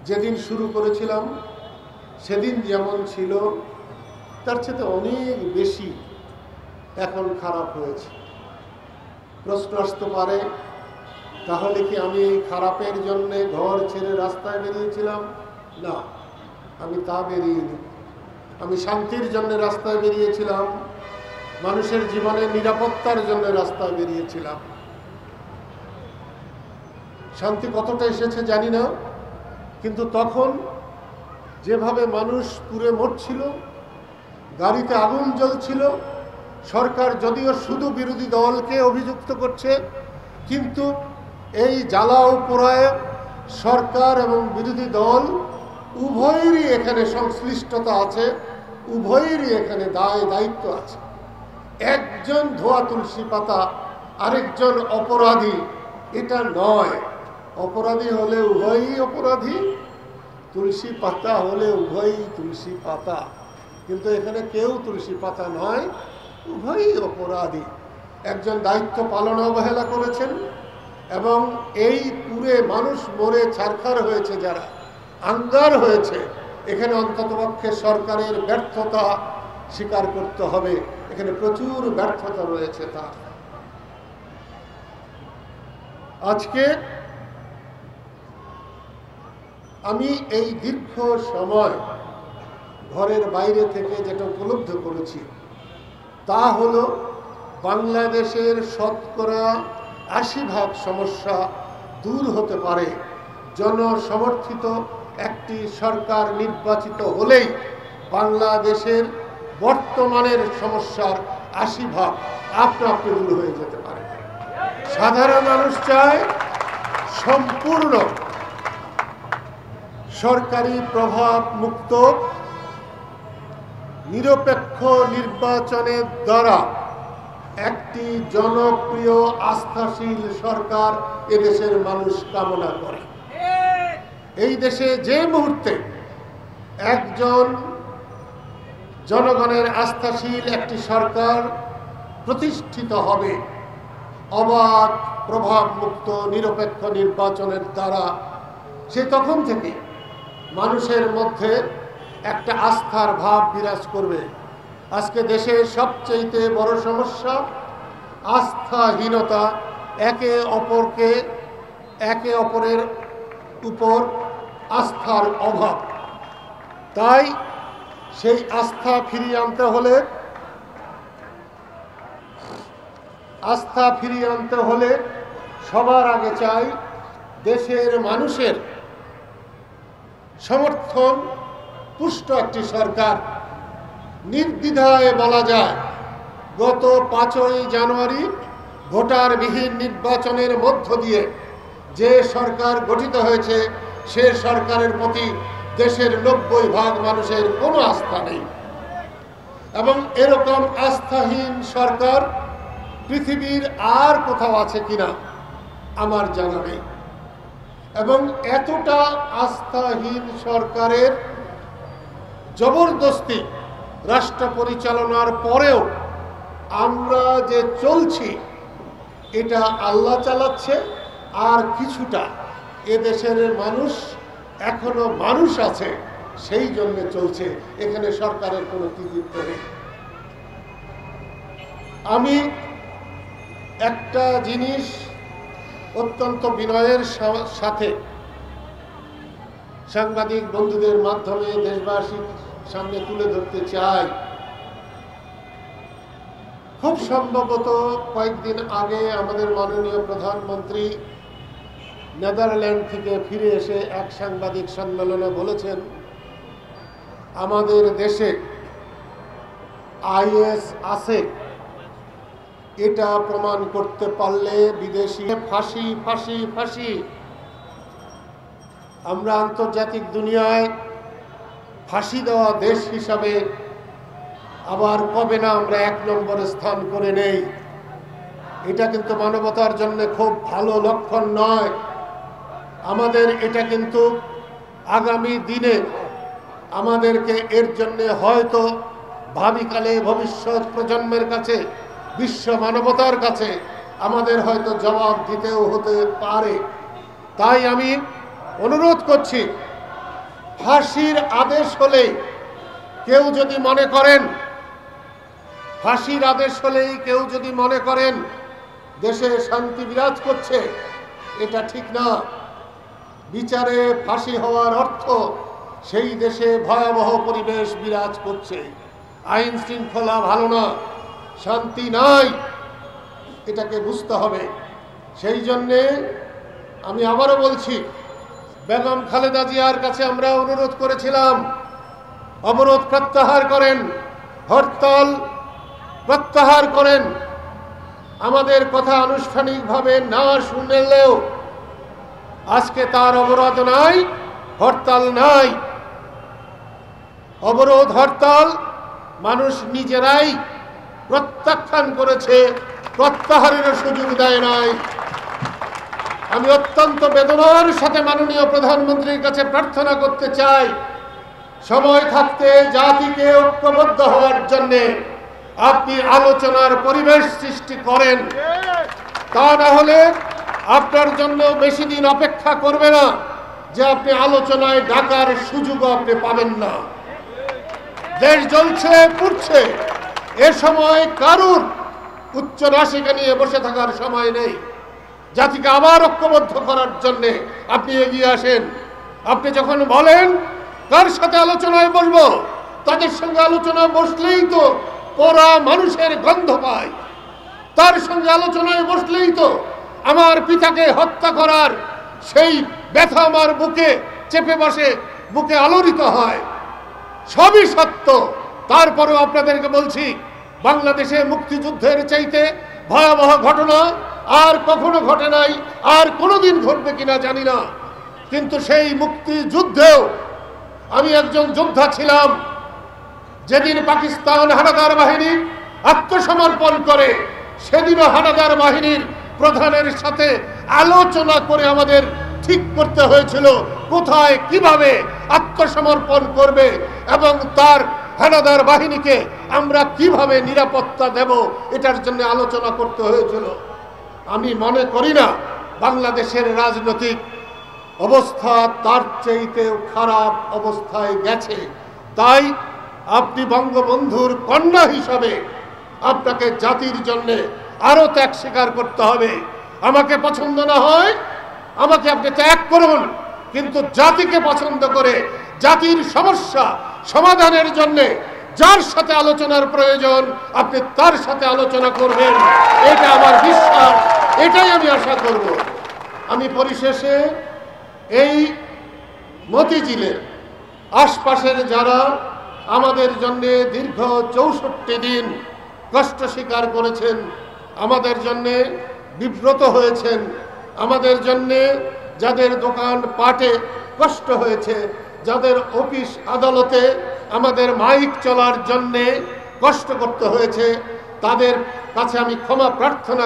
যেদিন শুরু করেছিলাম সেদিন যেমন ছিল তার চেয়ে অনেক বেশি এখন খারাপ হয়েছে। প্রশ্ন আসতে পারে, তাহলে কি আমি এই খারাপের জন্য ঘর ছেড়ে রাস্তায় বেরিয়েছিলাম? না, আমি তা বেরিয়েছি। আমি শান্তির জন্য রাস্তায় বেরিয়েছিলাম, মানুষের জীবনের নিরাপত্তার জন্য রাস্তায় বেরিয়েছিলাম। শান্তি কতটা এসেছে জানি না, কিন্তু তখন যেভাবে মানুষ পুড়ে মরছিল, গাড়িতে আগুন জ্বলছিল, সরকার যদিও শুধু বিরোধী দলকে অভিযুক্ত করছে, কিন্তু এই জ্বালা ও পোড়ায় সরকার এবং বিরোধী দল উভয়েরই এখানে সংশ্লিষ্টতা আছে, উভয়েরই এখানে দায়িত্ব আছে। একজন ধোয়া তুলসী পাতা, আরেকজন অপরাধী, এটা নয়। অপরাধী হলে উভয়ই অপরাধী, তুলসী পাতা হলে উভয়ই তুলসী পাতা, কিন্তু এখানে কেউ তুলসী পাতা নয়, উভয়ই অপরাধী। একজন দায়িত্ব পালনে অবহেলা করেছেন এবং এই পুরে মানুষ মরে ছারখার হয়েছে, যারা আঙ্গার হয়েছে, এখানে অন্ততপক্ষে সরকারের ব্যর্থতা স্বীকার করতে হবে। এখানে প্রচুর ব্যর্থতা রয়েছে। তার আজকে আমি এই দীর্ঘ সময় ঘরের বাইরে থেকে যেটা উপলব্ধি করেছি তা হলো বাংলাদেশের শতকরা ৮০% সমস্যা দূর হতে পারে জনসমর্থিত একটি সরকার নির্বাচিত হলেই। বাংলাদেশের বর্তমানের সমস্যার ৮০% আপনা আপনি দূর হয়ে যেতে পারে। সাধারণ মানুষ চায় সম্পূর্ণ সরকারি প্রভাব মুক্ত নিরপেক্ষ নির্বাচনের দ্বারা একটি জনপ্রিয় আস্থাশীল সরকার এদেশের মানুষ কামনা করে। এই দেশে যে মুহূর্তে একজন জনগণের আস্থাশীল একটি সরকার প্রতিষ্ঠিত হবে অবাধ প্রভাব মুক্ত নিরপেক্ষ নির্বাচনের দ্বারা, সে তখন থেকে মানুষের মধ্যে একটা আস্থার ভাব বিরাজ করবে। আজকে দেশের সবচেয়ে বড় সমস্যা আস্থাহীনতা, একে অপরের উপর আস্থার অভাব। তাই সেই আস্থা ফিরিয়ে আনতে হলে সবার আগে চাই দেশের মানুষের সমর্থন পুষ্ট একটি সরকার। নির্দ্বিধায় বলা যায়, গত ৫ই জানুয়ারি ভোটারবিহীন নির্বাচনের মধ্য দিয়ে যে সরকার গঠিত হয়েছে, সে সরকারের প্রতি দেশের ৯০% মানুষের কোনো আস্থা নেই। এবং এরকম আস্থাহীন সরকার পৃথিবীর আর কোথাও আছে কিনা আমার জানা নেই। এবং এতটা আস্থাহীন সরকারের জবরদস্তি রাষ্ট্র পরিচালনার পরেও আমরা যে চলছি, এটা আল্লাহ চালাচ্ছে, আর কিছুটা এদেশের মানুষ এখনো মানুষ আছে, সেই জন্য চলছে। এখানে সরকারের কোনো কৃতিত্ব নেই। আমি একটা জিনিস অত্যন্ত বিনয়ের সাথে সাংবাদিক বন্ধুদের মাধ্যমে দেশবাসীর সামনে তুলে ধরতে চাই। খুব সম্ভবত কয়েকদিন আগে আমাদের মাননীয় প্রধানমন্ত্রী নেদারল্যান্ড থেকে ফিরে এসে এক সাংবাদিক সম্মেলনে বলেছেন, আমাদের দেশে আইএস আছে, এটা প্রমাণ করতে পারলে বিদেশি ফাঁসি ফাঁসি ফাঁসি। আমরা আন্তর্জাতিক দুনিয়ায় ফাঁসি দেওয়া দেশ হিসাবে আবার কবে না আমরা ১ নম্বরে স্থান করে নেই। এটা কিন্তু মানবতার জন্য খুব ভালো লক্ষণ নয়। আমাদের এটা কিন্তু আগামী দিনে আমাদেরকে এর জন্য হয়তো ভাবিকালে ভবিষ্যৎ প্রজন্মের কাছে, বিশ্ব মানবতার কাছে আমাদের হয়তো জবাব দিতেও হতে পারে। তাই আমি অনুরোধ করছি ফাঁসির আদেশ হলে কেউ যদি মনে করেন, ফাঁসির আদেশ হলেই কেউ যদি মনে করেন দেশে শান্তি বিরাজ করছে, এটা ঠিক না। বিচারে ফাঁসি হওয়ার অর্থ সেই দেশে ভয়াবহ পরিবেশ বিরাজ করছে, আইন শৃঙ্খলা ভালো না, শান্তি নাই, এটাকে বুঝতে হবে। সেই জন্যে আমি আবারও বলছি, বেগম খালেদা জিয়ার কাছে আমরা অনুরোধ করেছিলাম অবরোধ প্রত্যাহার করেন, হরতাল প্রত্যাহার করেন। আমাদের কথা আনুষ্ঠানিকভাবে না শুনলেও আজকে তার অবরোধ নাই, হরতাল নাই। অবরোধ হরতাল মানুষ নিজেরাই প্রত্যাখ্যান করেছে, প্রত্যাহারের সুযোগ দেয় নাই। আমি অত্যন্ত বেদনার সাথে মাননীয় প্রধানমন্ত্রীর কাছে প্রার্থনা করতে চাই, সময় থাকতে জাতিকে ঐক্যবদ্ধ হওয়ার জন্য আপনি আলোচনার পরিবেশ সৃষ্টি করেন। তা না হলে আপনার জন্য বেশি দিন অপেক্ষা করবে না যে আপনি আলোচনায় ডাকার সুযোগও আপনি পাবেন না। দেশ জ্বলছে, পুড়ছে, এ সময় কারুর উচ্চ নাসিকা নিয়ে বসে থাকার সময় নেই। জাতিকে আবার ঐক্যবদ্ধ করার জন্য আপনি এগিয়ে আসেন। আপনি যখন বলেন কার সাথে আলোচনায় বসবো, তাদের সঙ্গে আলোচনায় বসলেই তো পোড়া মানুষের গন্ধ পায়। তার সঙ্গে আলোচনায় বসলেই তো আমার পিতাকে হত্যা করার সেই ব্যথা আমার বুকে চেপে বসে, বুকে আলোড়িত হয়। সবই সত্য। তারপরেও আপনাদেরকে বলছি, বাংলাদেশে মুক্তিযুদ্ধের চাইতে ভয়াবহ ঘটনা আর কখনো ঘটে নাই, আর কোনোদিন ঘটবে কিনা জানি না। কিন্তু সেই মুক্তিযুদ্ধেও আমি একজন যোদ্ধা ছিলাম। যেদিন পাকিস্তান হানাদার বাহিনী আত্মসমর্পণ করে, সেদিনও হানাদার বাহিনীর প্রধানের সাথে আলোচনা করে আমাদের ঠিক করতে হয়েছিল কোথায় কিভাবে আত্মসমর্পণ করবে এবং তার হানাদার বাহিনীকে আমরা কিভাবে নিরাপত্তা দেব, এটার জন্য আলোচনা করতে হয়েছিল। আমি মনে করি না বাংলাদেশের রাজনৈতিক অবস্থা তার চাইতেও খারাপ অবস্থায় গেছে। তাই আপনি বঙ্গবন্ধুর কন্যা হিসাবে আপনাকে জাতির জন্য আরো ত্যাগ স্বীকার করতে হবে। আমাকে পছন্দ না হয়, আমাকে আপনি ত্যাগ করুন, কিন্তু জাতিকে পছন্দ করে জাতির সমস্যা সমাধানের জন্য যার সাথে আলোচনার প্রয়োজন আপনি তার সাথে আলোচনা করবেন, এটা আমার বিশ্বাস, এটাই আমি আশা করব। আমি পরিশেষে এই মতিঝিলের আশপাশের যারা আমাদের জন্য দীর্ঘ 64 দিন কষ্ট স্বীকার করেছেন, আমাদের জন্যে বিব্রত হয়েছেন, আমাদের জন্যে যাদের দোকান পাটে কষ্ট হয়েছে, যাদের অফিস আদালতে আমাদের মাইক চলার জন্যে কষ্ট করতে হয়েছে, তাদের কাছে আমি ক্ষমা প্রার্থনা